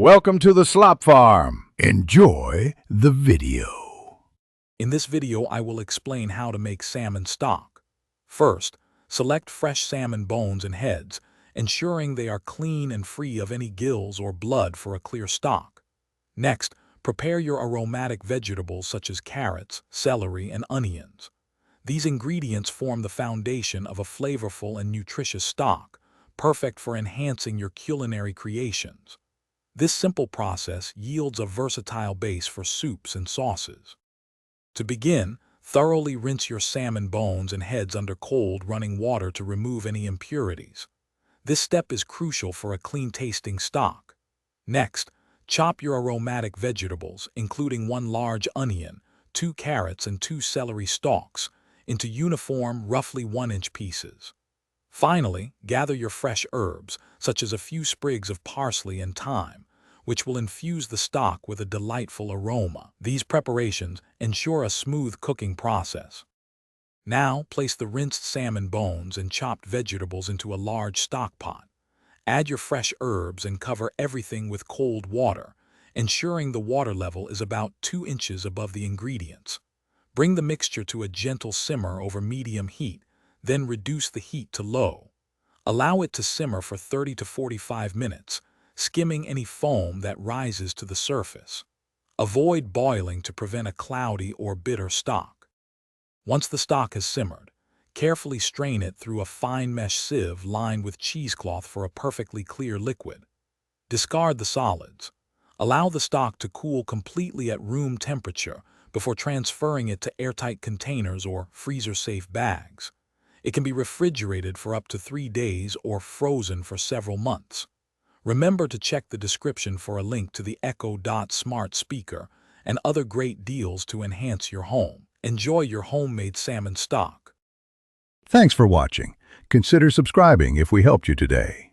Welcome to the Slop Farm. Enjoy the video. In this video, I will explain how to make salmon stock. First, select fresh salmon bones and heads, ensuring they are clean and free of any gills or blood for a clear stock. Next, prepare your aromatic vegetables such as carrots, celery, and onions. These ingredients form the foundation of a flavorful and nutritious stock, perfect for enhancing your culinary creations. This simple process yields a versatile base for soups and sauces. To begin, thoroughly rinse your salmon bones and heads under cold running water to remove any impurities. This step is crucial for a clean-tasting stock. Next, chop your aromatic vegetables, including 1 large onion, 2 carrots, and 2 celery stalks, into uniform, roughly 1-inch pieces. Finally, gather your fresh herbs, such as a few sprigs of parsley and thyme, which will infuse the stock with a delightful aroma. These preparations ensure a smooth cooking process. Now, place the rinsed salmon bones and chopped vegetables into a large stock pot. Add your fresh herbs and cover everything with cold water, ensuring the water level is about 2 inches above the ingredients. Bring the mixture to a gentle simmer over medium heat, then reduce the heat to low. Allow it to simmer for 30 to 45 minutes, skimming any foam that rises to the surface. Avoid boiling to prevent a cloudy or bitter stock. Once the stock has simmered, carefully strain it through a fine mesh sieve lined with cheesecloth for a perfectly clear liquid. Discard the solids. Allow the stock to cool completely at room temperature before transferring it to airtight containers or freezer-safe bags. It can be refrigerated for up to 3 days or frozen for several months. Remember to check the description for a link to the Echo Dot smart speaker and other great deals to enhance your home. Enjoy your homemade salmon stock. Thanks for watching. Consider subscribing if we helped you today.